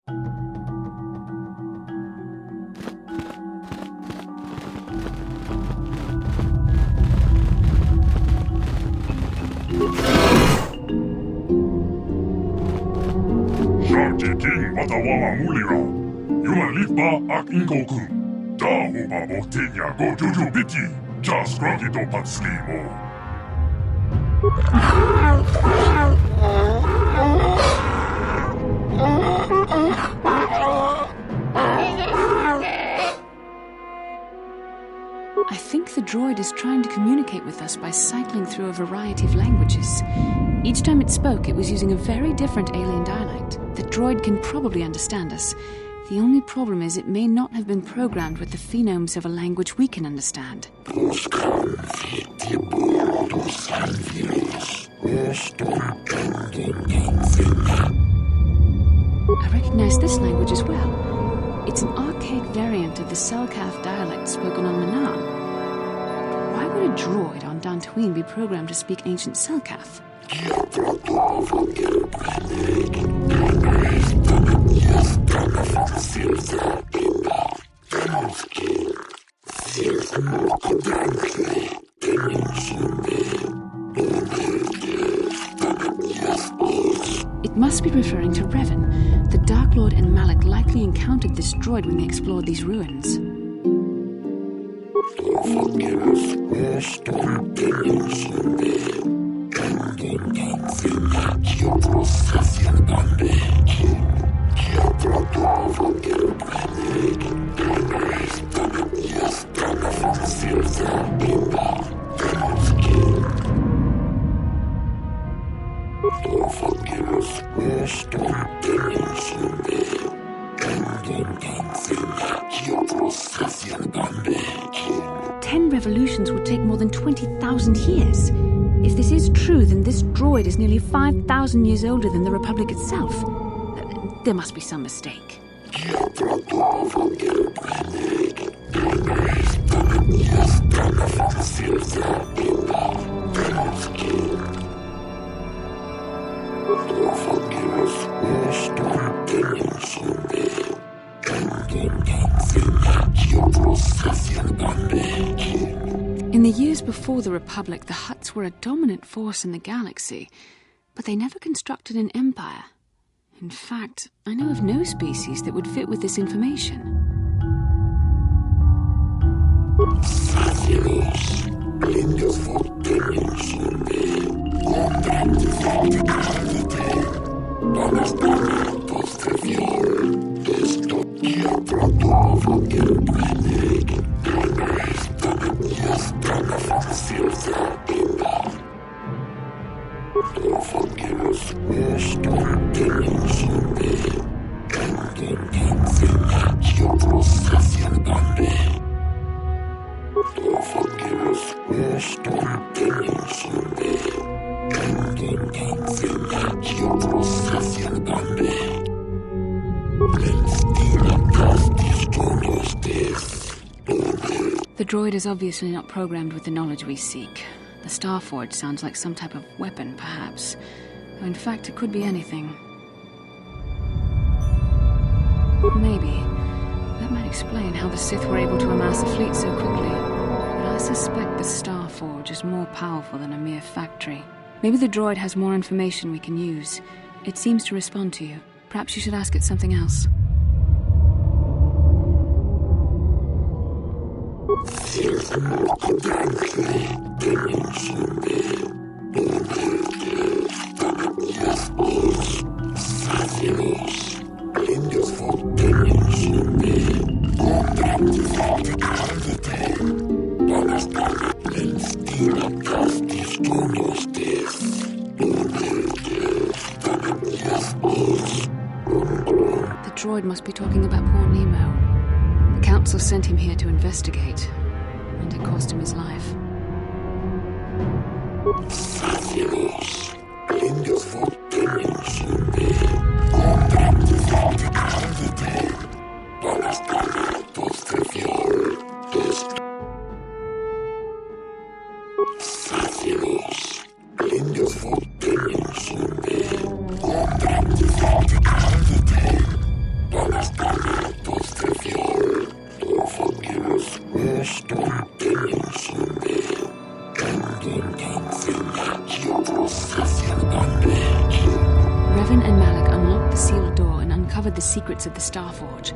King Patawa Mulira. Yuman Lipa Ak Ingoku. Dahuba Botinya Go Juju Biti. Just Rockito Patslimo. I think the droid is trying to communicate with us by cycling through a variety of languages. Each time it spoke, it was using a very different alien dialect. The droid can probably understand us. The only problem is it may not have been programmed with the phonemes of a language we can understand. I recognize this language as well. It's an archaic variant of the Selkath dialect spoken on Manaan. Why would a droid on Dantooine be programmed to speak ancient Selkath? It must be referring to Revan. The Dark Lord and Malak likely encountered this droid when they explored these ruins. Revolutions would take more than 20,000 years. If this is true, then this droid is nearly 5,000 years older than the Republic itself. There must be some mistake. In the years before the Republic, the Hutts were a dominant force in the galaxy, but they never constructed an empire. In fact, I know of no species that would fit with this information. The droid is obviously not programmed with the knowledge we seek. The Starforge sounds like some type of weapon, perhaps. Though in fact, it could be anything. Maybe. That might explain how the Sith were able to amass a fleet so quickly. But I suspect the Starforge is more powerful than a mere factory. Maybe the droid has more information we can use. It seems to respond to you. Perhaps you should ask it something else. The droid must be talking about poor Nemo. The Council sent him here to investigate, and it cost him his life. uncovered the secrets of the Starforge.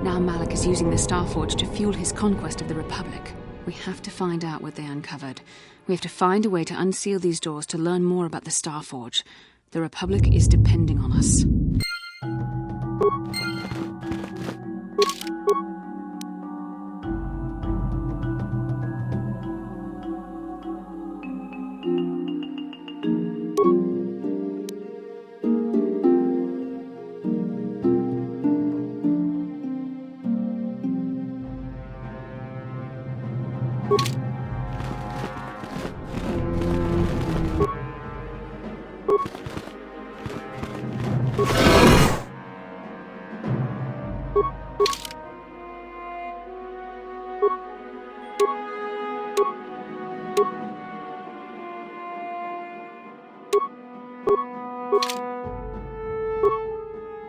Now Malak is using the Starforge to fuel his conquest of the Republic. We have to find out what they uncovered. We have to find a way to unseal these doors to learn more about the Starforge. The Republic is depending on us.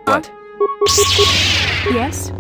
What? Yes?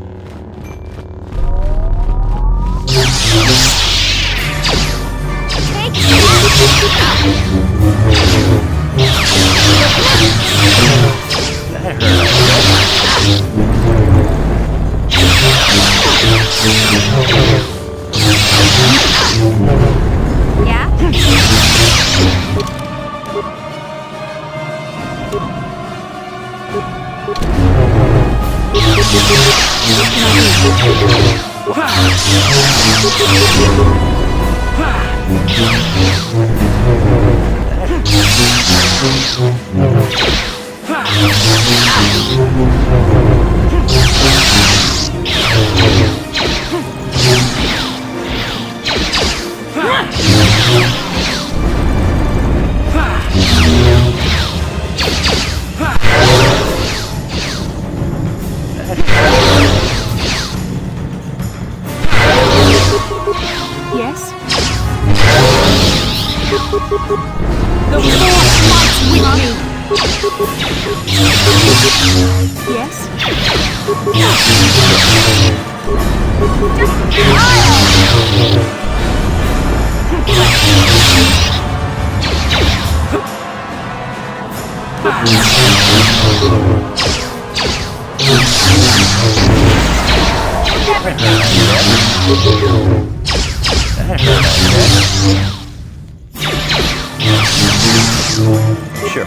Sure.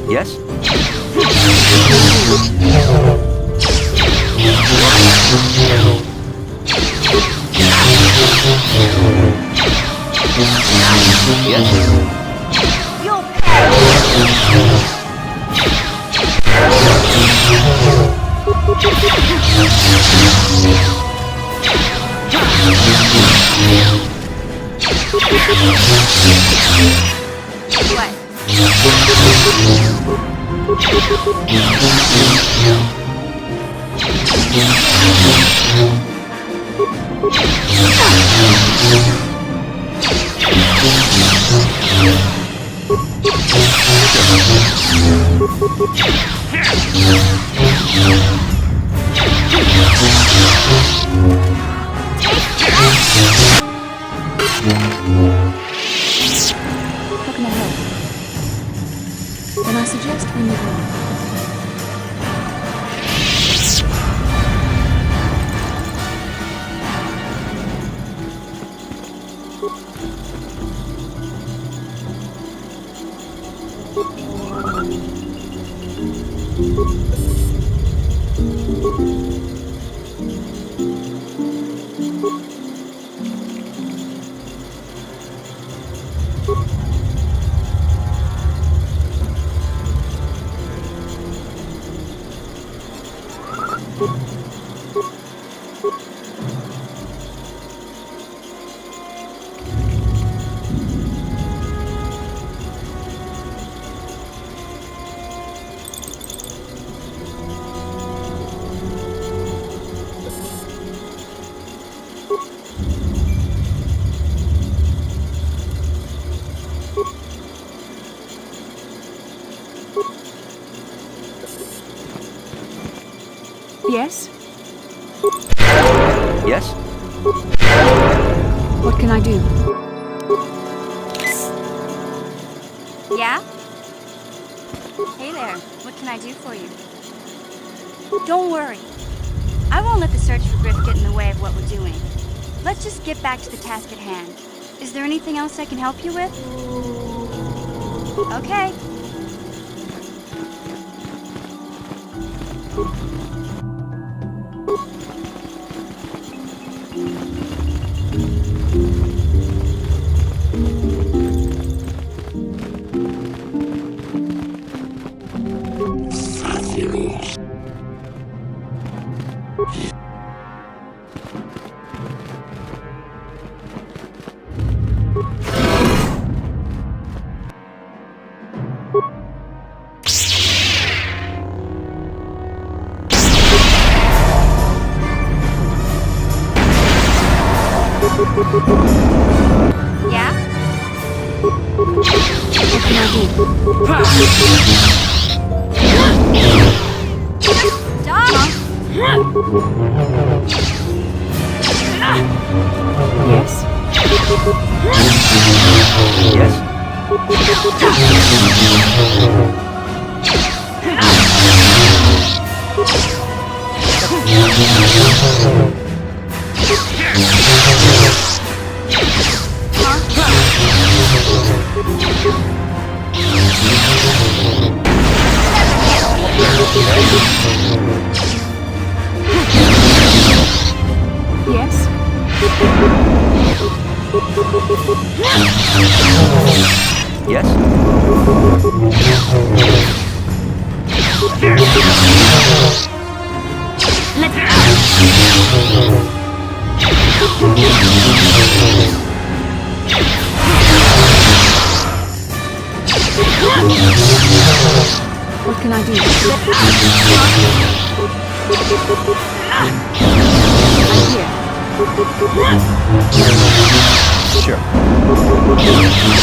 Yes? You'll pay! How can I help? Then I suggest we move on. Yes? Yes? What can I do? Yeah? Hey there, what can I do for you? Don't worry. I won't let the search for Griff get in the way of what we're doing. Let's just get back to the task at hand. Is there anything else I can help you with? Okay. Yeah? What can I do? Stop! Yes? Yes? Yes? Yes? What can I do? I'm here. Sure. I'm here.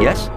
Yes?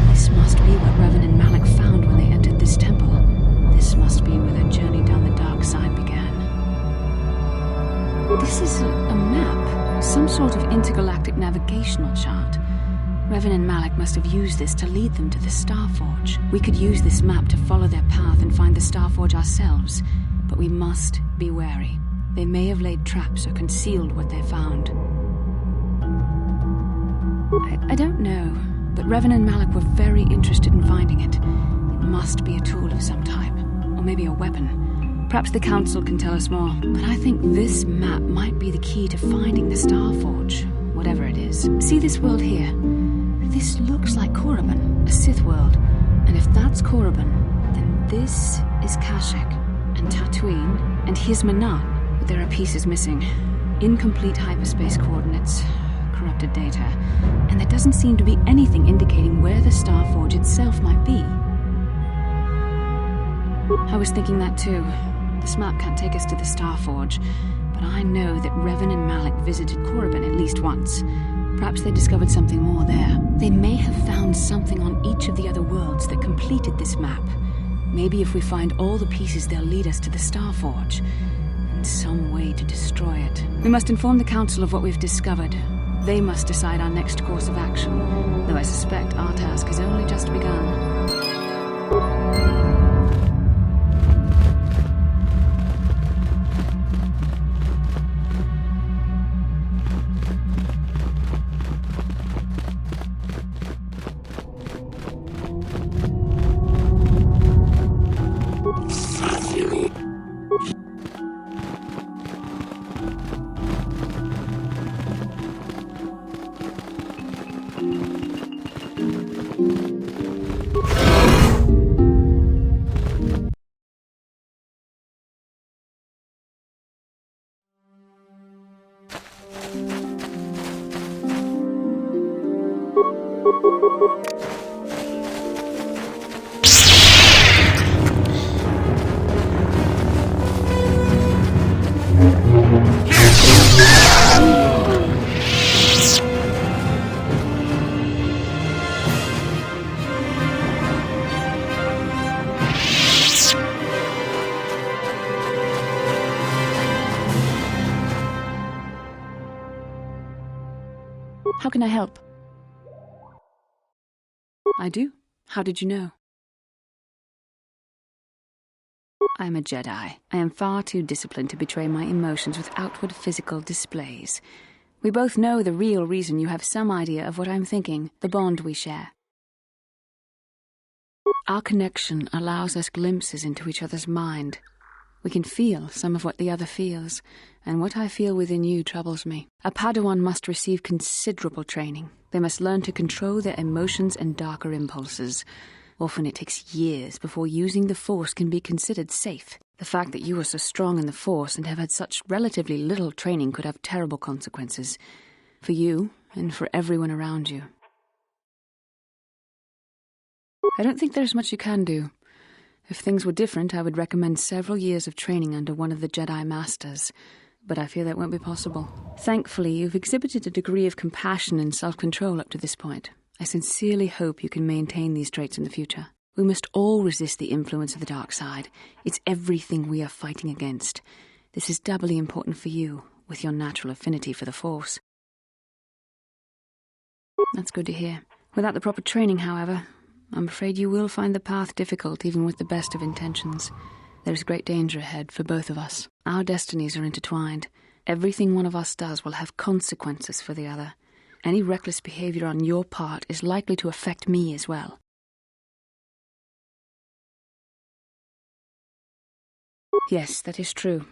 This must be what Revan and Malak found when they entered this temple. This must be where their journey down the dark side began. This is a map, some sort of intergalactic navigational chart. Revan and Malak must have used this to lead them to the Starforge. We could use this map to follow their path and find the Starforge ourselves, but we must be wary. They may have laid traps or concealed what they found. I don't know, but Revan and Malak were very interested in finding it. It must be a tool of some type, or maybe a weapon. Perhaps the Council can tell us more. But I think this map might be the key to finding the Starforge, whatever it is. See this world here? This looks like Korriban, a Sith world. And if that's Korriban, then this is Kashyyyk, and Tatooine, and here's Manan. But there are pieces missing. Incomplete hyperspace coordinates, corrupted data, and there doesn't seem to be anything indicating where the Starforge itself might be. I was thinking that too. This map can't take us to the Starforge, but I know that Revan and Malak visited Korriban at least once. Perhaps they discovered something more there. They may have found something on each of the other worlds that completed this map. Maybe if we find all the pieces, they'll lead us to the Starforge, and some way to destroy it. We must inform the Council of what we've discovered. They must decide our next course of action, though I suspect our task has only just begun. How can I help? I do. How did you know? I'm a Jedi. I am far too disciplined to betray my emotions with outward physical displays. We both know the real reason you have some idea of what I'm thinking, the bond we share. Our connection allows us glimpses into each other's mind. We can feel some of what the other feels, and what I feel within you troubles me. A Padawan must receive considerable training. They must learn to control their emotions and darker impulses. Often it takes years before using the Force can be considered safe. The fact that you are so strong in the Force and have had such relatively little training could have terrible consequences. For you, and for everyone around you. I don't think there's much you can do. If things were different, I would recommend several years of training under one of the Jedi Masters, but I fear that won't be possible. Thankfully, you've exhibited a degree of compassion and self-control up to this point. I sincerely hope you can maintain these traits in the future. We must all resist the influence of the dark side. It's everything we are fighting against. This is doubly important for you, with your natural affinity for the Force. That's good to hear. Without the proper training, however, I'm afraid you will find the path difficult even with the best of intentions. There is great danger ahead for both of us. Our destinies are intertwined. Everything one of us does will have consequences for the other. Any reckless behavior on your part is likely to affect me as well. Yes, that is true.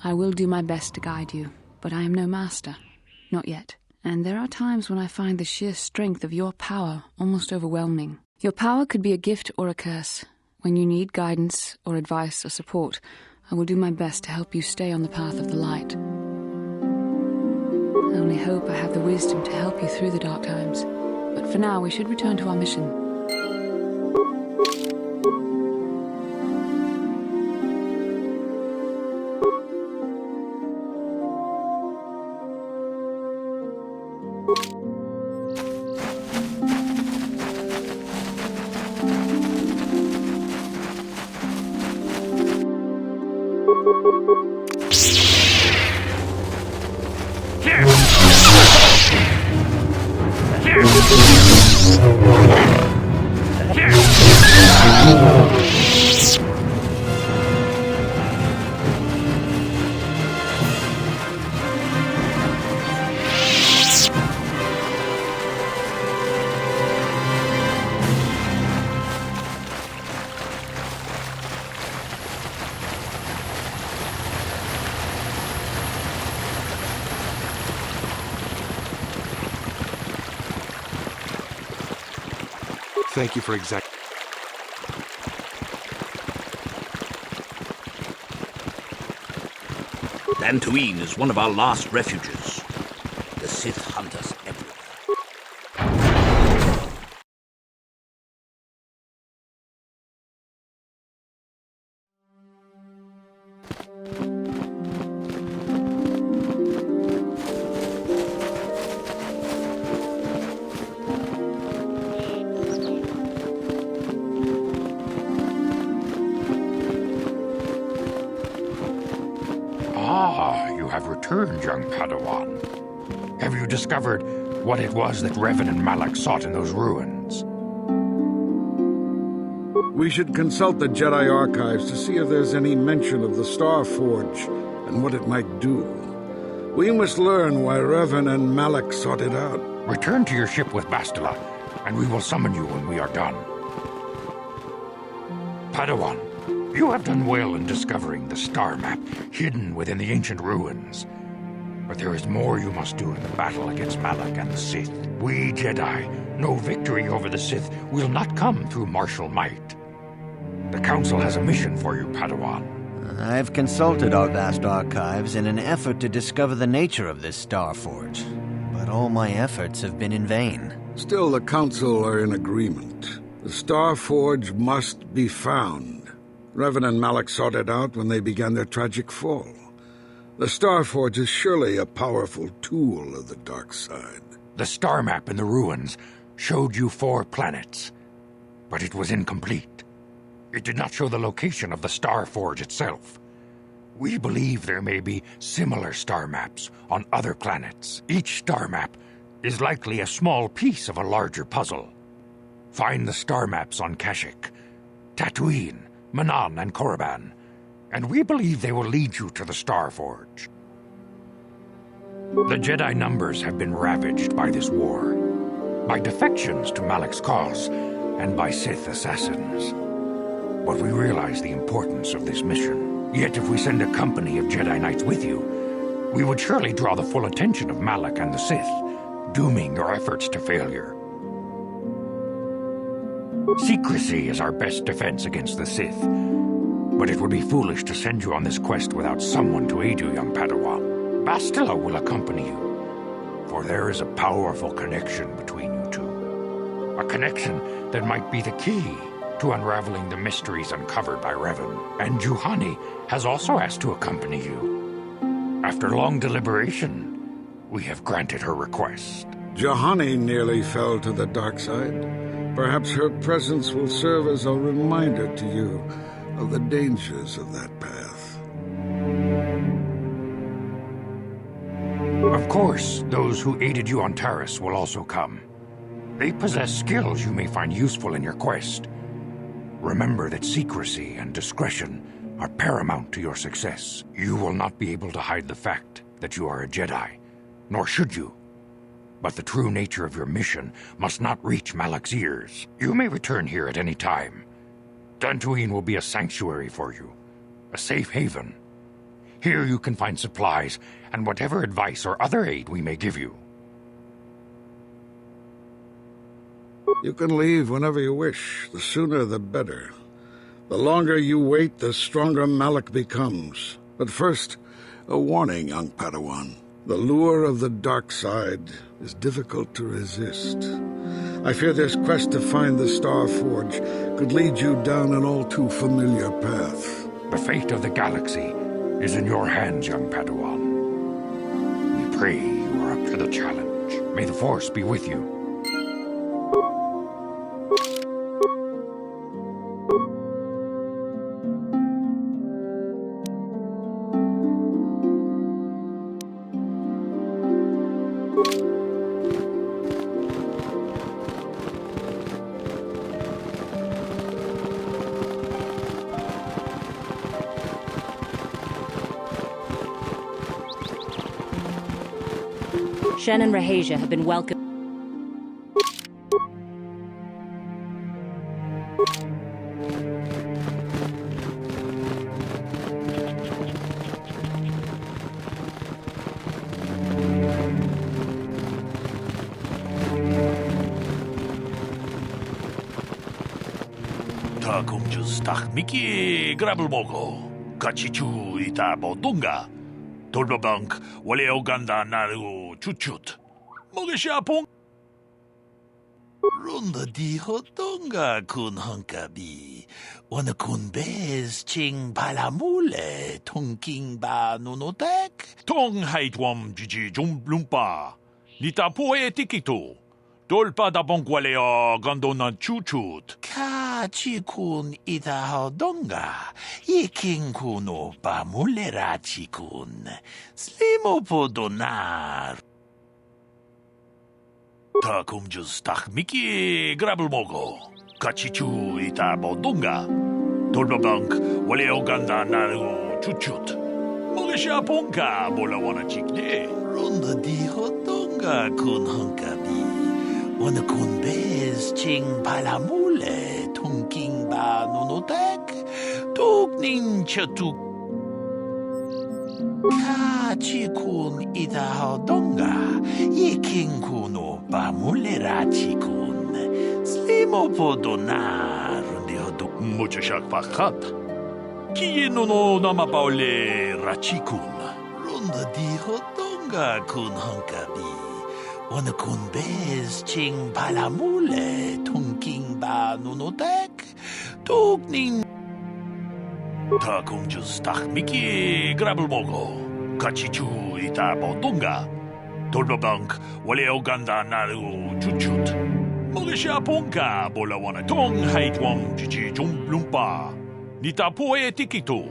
I will do my best to guide you, but I am no master. Not yet. And there are times when I find the sheer strength of your power almost overwhelming. Your power could be a gift or a curse. When you need guidance or advice or support, I will do my best to help you stay on the path of the light. I only hope I have the wisdom to help you through the dark times. But for now, we should return to our mission. Here! Thank you for Dantooine is one of our last refuges. The Sith hunt us everywhere. You have returned, young Padawan. Have you discovered what it was that Revan and Malak sought in those ruins? We should consult the Jedi Archives to see if there's any mention of the Star Forge and what it might do. We must learn why Revan and Malak sought it out. Return to your ship with Bastila, and we will summon you when we are done. Padawan, you have done well in discovering the star map hidden within the ancient ruins. But there is more you must do in the battle against Malak and the Sith. We Jedi know victory over the Sith will not come through martial might. The Council has a mission for you, Padawan. I've consulted our vast archives in an effort to discover the nature of this Star Forge, but all my efforts have been in vain. Still, the Council are in agreement. The Star Forge must be found. Revan and Malak sought it out when they began their tragic fall. The Star Forge is surely a powerful tool of the dark side. The star map in the ruins showed you 4 planets, but it was incomplete. It did not show the location of the Star Forge itself. We believe there may be similar star maps on other planets. Each star map is likely a small piece of a larger puzzle. Find the star maps on Kashyyyk, Tatooine, Manan, and Korriban, and we believe they will lead you to the Star Forge. The Jedi numbers have been ravaged by this war, by defections to Malak's cause, and by Sith assassins. But we realize the importance of this mission. Yet if we send a company of Jedi Knights with you, we would surely draw the full attention of Malak and the Sith, dooming your efforts to failure. Secrecy is our best defense against the Sith, but it would be foolish to send you on this quest without someone to aid you, young Padawan. Bastila will accompany you, for there is a powerful connection between you two. A connection that might be the key to unraveling the mysteries uncovered by Revan. And Juhani has also asked to accompany you. After long deliberation, we have granted her request. Juhani nearly fell to the dark side. Perhaps her presence will serve as a reminder to you of the dangers of that path. Of course, those who aided you on Taris will also come. They possess skills you may find useful in your quest. Remember that secrecy and discretion are paramount to your success. You will not be able to hide the fact that you are a Jedi, nor should you. But the true nature of your mission must not reach Malak's ears. You may return here at any time. Dantooine will be a sanctuary for you, a safe haven. Here you can find supplies and whatever advice or other aid we may give you. You can leave whenever you wish. The sooner the better. The longer you wait, the stronger Malak becomes. But first, a warning, young Padawan. The lure of the dark side is difficult to resist. I fear this quest to find the Star Forge could lead you down an all too familiar path. The fate of the galaxy is in your hands, young Padawan. We pray you are up to the challenge. May the Force be with you. Shen and Rahasia have been welcomed. kung Diyos takmiki grabel mo ko. Kachichu ita bodunga. Tolbabang wale o ganda na chuchut. Mga siya pong... Runda di hotonga kun hankabi. Wana kun bez ching palamule. Tong king ba nunotek. Tong haitwam jiji jumblumpa. Nita po tikito. Dolpa da bongwalea gandona chuchut. Ka chikun ita hodonga. Iking kuno pa mulera chikun. Slimo po donar. Ta kumjus takmiki grabel mogo. Kachichu ita bodonga. Dolpa bank walea ganda na chuchut. Mga siya pongka bola wana chikde. Runda di hodonga kun hankabi. Wana kun bez ching palamule tung king ba nunotek tuk nin chatuk ka chi kun ita hodonga ye king kuno ba mulera chi kun slimo po donar rundi hodok mucho shak pakat kiye no nama paule rachikun runda di hodonga kun hankabi. Wana kun bez ching palamule tung king ba nunotek tuk nin ta kung Diyos takmiki grabel mogo kachichu ita bodunga tolbabang wale o ganda na chuchut mga siya pongka bola wana tong haitwam jiji jumblumpa nita po tikito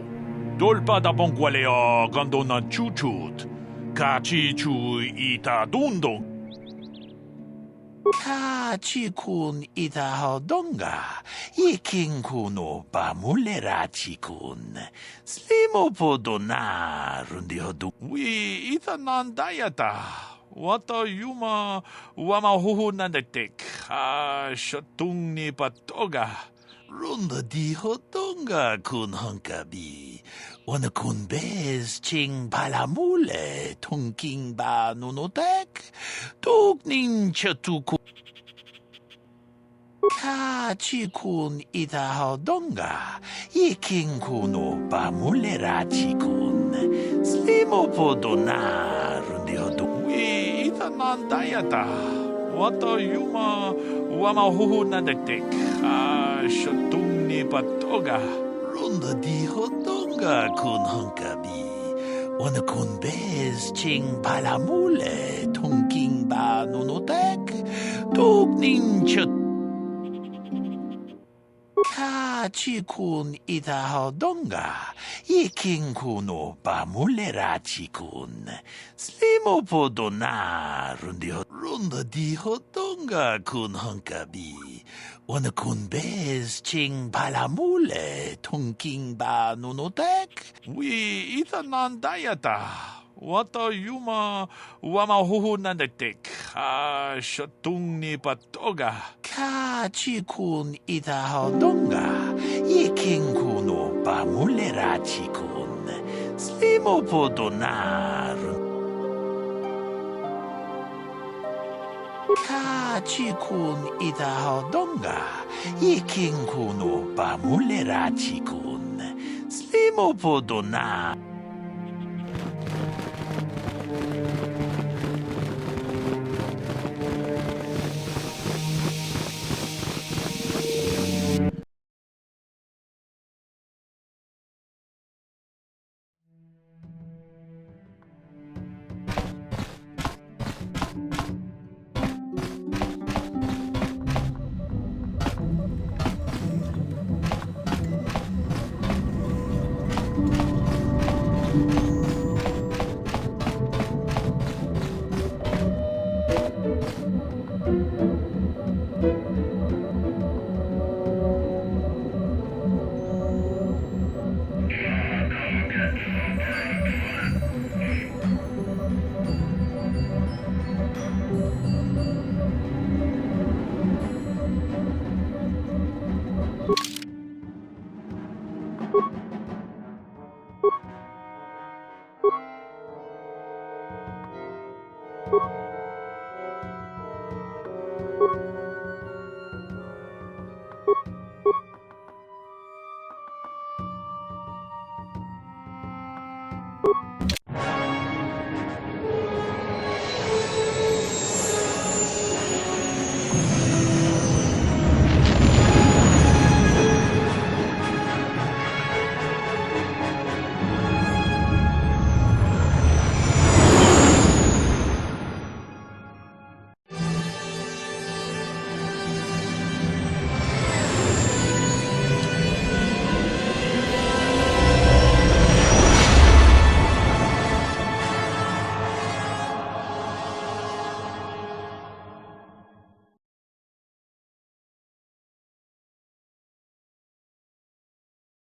dolpa da bong wale o gando na chuchut kachichu ita dundong Ka chikun ita hodonga. Iking kuno pa mulera chikun. Slimo po donar rundi hodong. Wi ita nandayata. Wata yuma wama huhu nandetek. Shatung ni patoga. Runda di hodonga kun hankabi. Wana kun bez ching palamule tung king ba nunotek. Tuk nin chatuku. Ka chikun ita hodonga. Iking kuno pa mulera chikun. Slimo po donar rundi hodong. Wi ita nandayata. Wata yuma wama huhu nandetek. Shatung ni patoga. Runda di hodonga kun hankabi. Wana kun bez ching palamule tung king ba nunotek. Tuk nin chat. Ka chikun ita hodonga. Iking kuno pa mulera chikun. Slimo po donar rundi runda di hodonga kun hankabi. Wana kun bez ching palamule tung king ba nunotek. Wi ita nandayata. Wata yuma wama huhu nandetek. Shatung ni patoga. Ka chikun ita hodonga. Iking kuno pa mulera chikun. Slimo po donar. Ka chikun ita hodonga. Iking kuno pa mulera chikun. Slimo po donar.